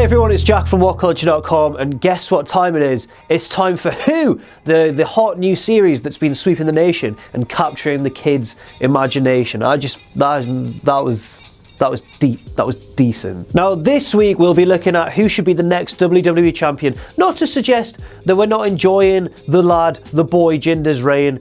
everyone, it's Jack from WhatCulture.com, and guess what time it is? It's time for Who, the hot new series that's been sweeping the nation and capturing the kids' imagination. That was deep. That was decent. Now, this week we'll be looking at who should be the next WWE champion. Not to suggest that we're not enjoying the lad, the boy Jinder's reign.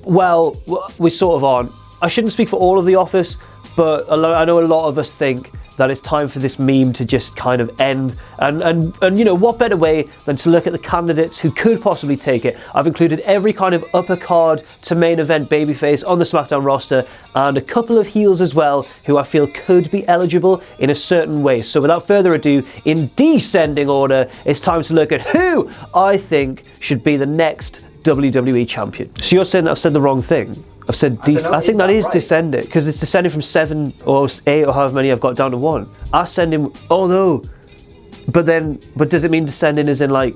Well, we sort of aren't. I shouldn't speak for all of the office, but I know a lot of us think that it's time for this meme to just kind of end. And you know, what better way than to look at the candidates who could possibly take it. I've included every kind of upper card to main event babyface on the SmackDown roster, and a couple of heels as well who I feel could be eligible in a certain way. So without further ado, in descending order, it's time to look at who I think should be the next WWE champion. So you're saying that I've said the wrong thing? I've said I think that is right? Descending, because it's descending from 7 or 8 or however many I've got down to 1. Ascending, but does it mean descending as in like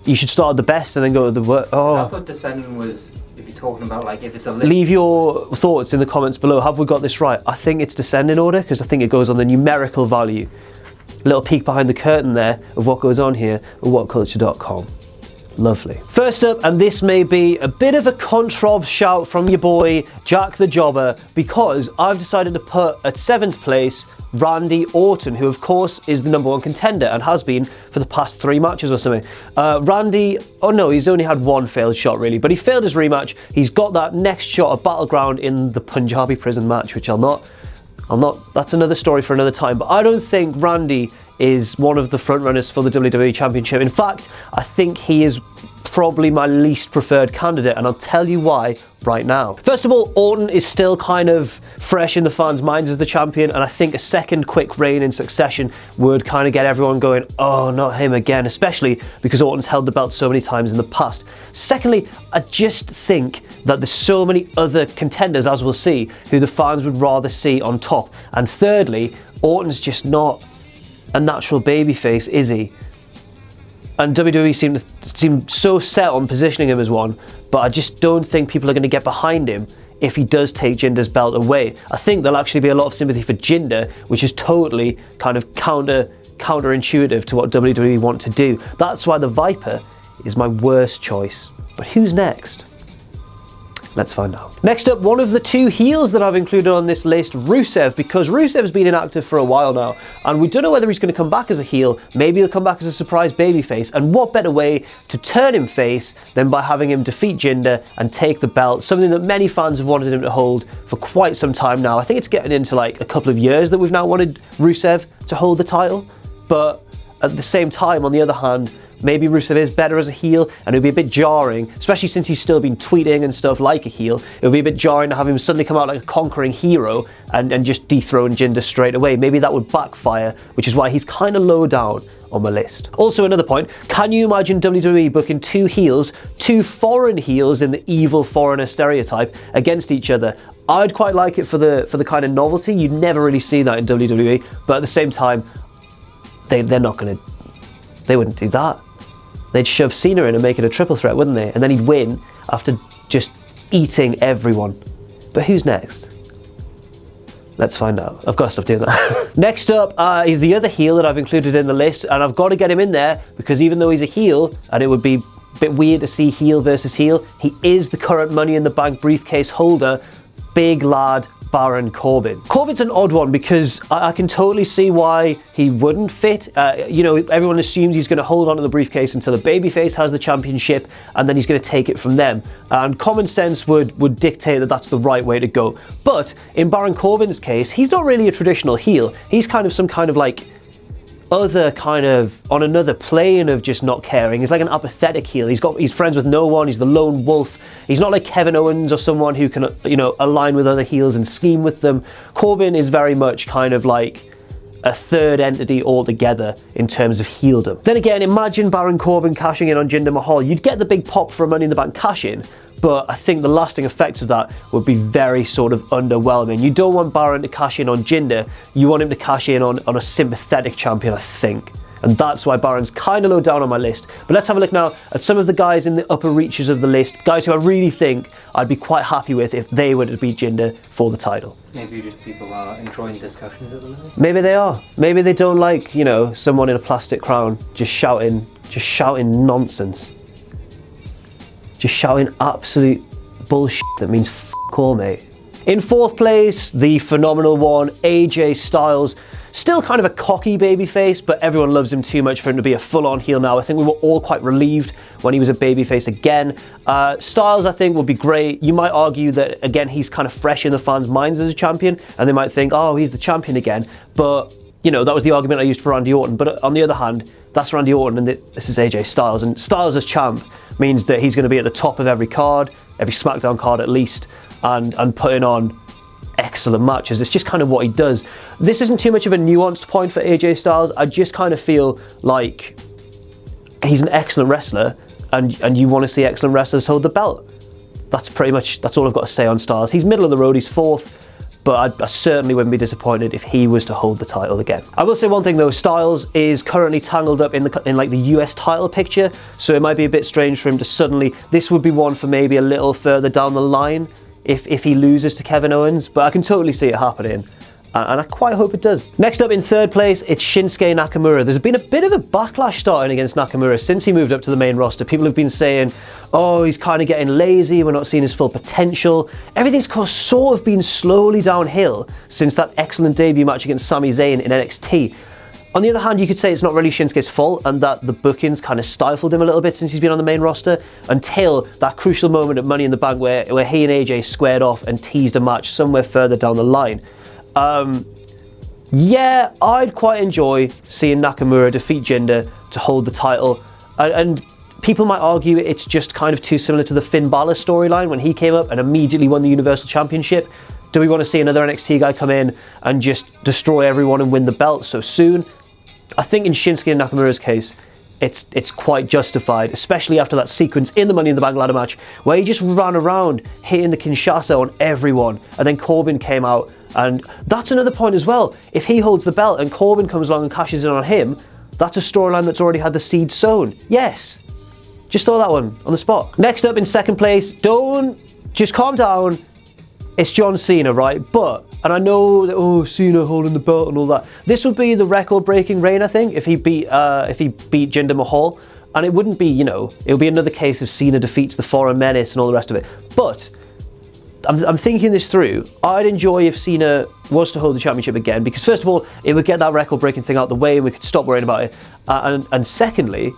you should start at the best and then go to the worst? Oh, I thought descending was if you're talking about like if it's a list. Leave your thoughts in the comments below. Have we got this right? I think it's descending order because I think it goes on the numerical value. A little peek behind the curtain there of what goes on here at WhatCulture.com. Lovely. First up, and this may be a bit of a controv shout from your boy Jack the Jobber, because I've decided to put at 7th place Randy Orton, who of course is the #1 contender and has been for the past 3 matches or something. Randy, oh no, he's only had 1 failed shot really, but he failed his rematch. He's got that next shot at Battleground in the Punjabi prison match, which I'll not, that's another story for another time, but I don't think Randy is one of the frontrunners for the WWE Championship. In fact, I think he is probably my least preferred candidate, and I'll tell you why right now. First of all, Orton is still kind of fresh in the fans' minds as the champion, and I think a second quick reign in succession would kind of get everyone going, oh, not him again, especially because Orton's held the belt so many times in the past. Secondly, I just think that there's so many other contenders, as we'll see, who the fans would rather see on top. And thirdly, Orton's just not a natural babyface, is he? And WWE seem so set on positioning him as one, but I just don't think people are going to get behind him if he does take Jinder's belt away. I think there'll actually be a lot of sympathy for Jinder, which is totally kind of counterintuitive to what WWE want to do. That's why the Viper is my worst choice. But who's next? Let's find out. Next up, one of the 2 heels that I've included on this list, Rusev, because Rusev's been inactive for a while now, and we don't know whether he's going to come back as a heel. Maybe he'll come back as a surprise babyface, and what better way to turn him face than by having him defeat Jinder and take the belt, something that many fans have wanted him to hold for quite some time now. I think it's getting into like a couple of years that we've now wanted Rusev to hold the title, but at the same time, on the other hand, maybe Rusev is better as a heel, and it would be a bit jarring, especially since he's still been tweeting and stuff like a heel. It would be a bit jarring to have him suddenly come out like a conquering hero and just dethrone Jinder straight away. Maybe that would backfire, which is why he's kind of low down on my list. Also, another point, can you imagine WWE booking 2 heels, 2 foreign heels in the evil foreigner stereotype against each other? I'd quite like it for the kind of novelty. You'd never really see that in WWE, but at the same time, they wouldn't do that. They'd shove Cena in and make it a triple threat, wouldn't they? And then he'd win after just eating everyone. But who's next? Let's find out. I've got to stop doing that. Next up is the other heel that I've included in the list, and I've got to get him in there because even though he's a heel, and it would be a bit weird to see heel versus heel, he is the current Money in the Bank briefcase holder, big lad Baron Corbin. Corbin's an odd one because I can totally see why he wouldn't fit. You know, everyone assumes he's going to hold on to the briefcase until the babyface has the championship, and then he's going to take it from them. And common sense would dictate that that's the right way to go. But in Baron Corbin's case, he's not really a traditional heel. He's kind of some kind of like other kind of on another plane of just not caring. He's like an apathetic heel. He's friends with no one. He's the lone wolf. He's not like Kevin Owens or someone who can, you know, align with other heels and scheme with them. Corbin is very much kind of like a third entity altogether in terms of heeldom. Then again, imagine Baron Corbin cashing in on Jinder Mahal. You'd get the big pop for a Money in the Bank cash-in, but I think the lasting effects of that would be very sort of underwhelming. You don't want Baron to cash in on Jinder, you want him to cash in on a sympathetic champion, I think. And that's why Baron's kind of low down on my list. But let's have a look now at some of the guys in the upper reaches of the list, guys who I really think I'd be quite happy with if they were to beat Jinder for the title. Maybe just people are enjoying discussions at the minute. Maybe they are. Maybe they don't like, you know, someone in a plastic crown just shouting nonsense. Just shouting absolute bullshit that means f*** all, mate. In fourth place, the phenomenal one, AJ Styles. Still kind of a cocky babyface, but everyone loves him too much for him to be a full-on heel now. I think we were all quite relieved when he was a babyface again. Styles, I think, will be great. You might argue that, again, he's kind of fresh in the fans' minds as a champion, and they might think, oh, he's the champion again. But, you know, that was the argument I used for Randy Orton. But on the other hand, that's Randy Orton, and this is AJ Styles. And Styles as champ means that he's going to be at the top of every card, every SmackDown card at least, and putting on excellent matches. It's just kind of what he does. This isn't too much of a nuanced point for AJ Styles. I just kind of feel like he's an excellent wrestler, and you want to see excellent wrestlers hold the belt. That's all I've got to say on Styles. He's middle of the road, he's fourth, but I certainly wouldn't be disappointed if he was to hold the title again. I will say one thing though, Styles is currently tangled up in like the US title picture, so it might be a bit strange for him to suddenly, this would be one for maybe a little further down the line if he loses to Kevin Owens, but I can totally see it happening, and I quite hope it does. Next up in third place, it's Shinsuke Nakamura. There's been a bit of a backlash starting against Nakamura since he moved up to the main roster. People have been saying, oh, he's kind of getting lazy, we're not seeing his full potential. Everything's sort of been slowly downhill since that excellent debut match against Sami Zayn in NXT. On the other hand, you could say it's not really Shinsuke's fault, and that the bookings kind of stifled him a little bit since he's been on the main roster, until that crucial moment at Money in the Bank where he and AJ squared off and teased a match somewhere further down the line. Yeah, I'd quite enjoy seeing Nakamura defeat Jinder to hold the title, and people might argue it's just kind of too similar to the Finn Balor storyline when he came up and immediately won the Universal Championship. Do we want to see another NXT guy come in and just destroy everyone and win the belt so soon? I think in Shinsuke Nakamura's case, it's quite justified, especially after that sequence in the Money in the Bank ladder match where he just ran around hitting the Kinshasa on everyone, and then Corbin came out, and that's another point as well. If he holds the belt and Corbin comes along and cashes in on him, that's a storyline that's already had the seed sown. Yes, just throw that one on the spot. Next up in second place, just calm down, it's John Cena, right? And I know that, Cena holding the belt and all that. This would be the record-breaking reign, I think, if he beat Jinder Mahal. And it wouldn't be, you know, it would be another case of Cena defeats the Foreign Menace and all the rest of it. But I'm thinking this through. I'd enjoy if Cena was to hold the championship again, because first of all, it would get that record-breaking thing out the way and we could stop worrying about it. And secondly,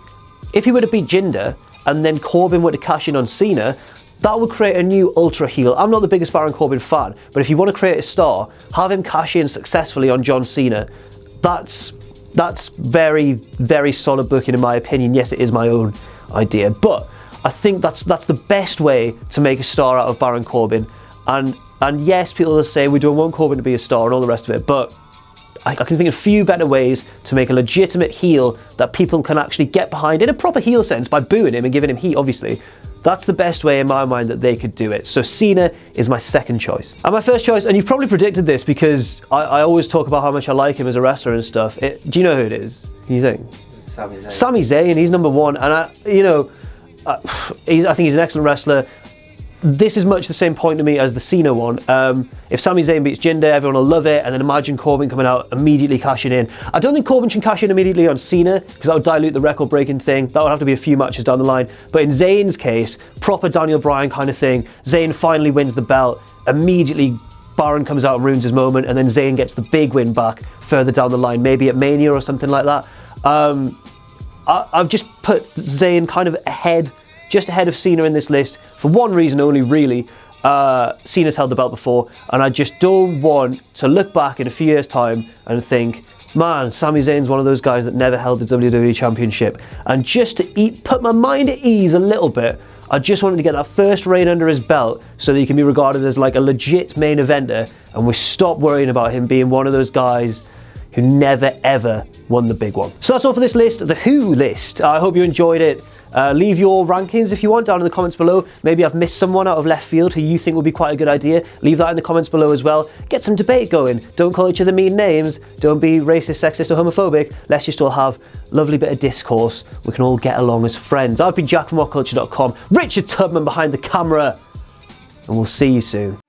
if he were to beat Jinder and then Corbin were to cash in on Cena, that would create a new ultra heel. I'm not the biggest Baron Corbin fan, but if you want to create a star, have him cash in successfully on John Cena. That's very, very solid booking in my opinion. Yes, it is my own idea, but I think that's the best way to make a star out of Baron Corbin. And yes, people will say we don't want Corbin to be a star and all the rest of it, but I can think of a few better ways to make a legitimate heel that people can actually get behind in a proper heel sense by booing him and giving him heat, obviously. That's the best way in my mind that they could do it. So Cena is my second choice. And my first choice, and you've probably predicted this because I always talk about how much I like him as a wrestler and stuff. Do you know who it is? Can you think? Sami Zayn. Sami Zayn, he's number one. And I think he's an excellent wrestler. This is much the same point to me as the Cena one. If Sami Zayn beats Jinder, everyone will love it, and then imagine Corbin coming out, immediately cashing in. I don't think Corbin should cash in immediately on Cena, because that would dilute the record-breaking thing. That would have to be a few matches down the line. But in Zayn's case, proper Daniel Bryan kind of thing, Zayn finally wins the belt, immediately Baron comes out and ruins his moment, and then Zayn gets the big win back further down the line, maybe at Mania or something like that. I've just put Zayn kind of just ahead of Cena in this list for one reason only, really. Cena's held the belt before, and I just don't want to look back in a few years' time and think, man, Sami Zayn's one of those guys that never held the WWE Championship. And just to put my mind at ease a little bit, I just want him to get that first reign under his belt so that he can be regarded as like a legit main eventer, and we stop worrying about him being one of those guys who never ever won the big one. So that's all for this list, the Who list. I hope you enjoyed it. Leave your rankings if you want down in the comments below. Maybe I've missed someone out of left field who you think would be quite a good idea. Leave that in the comments below as well. Get some debate going. Don't call each other mean names. Don't be racist, sexist or homophobic. Let's just all have a lovely bit of discourse. We can all get along as friends. I've been Jack from WhatCulture.com. Richard Tubman behind the camera. And we'll see you soon.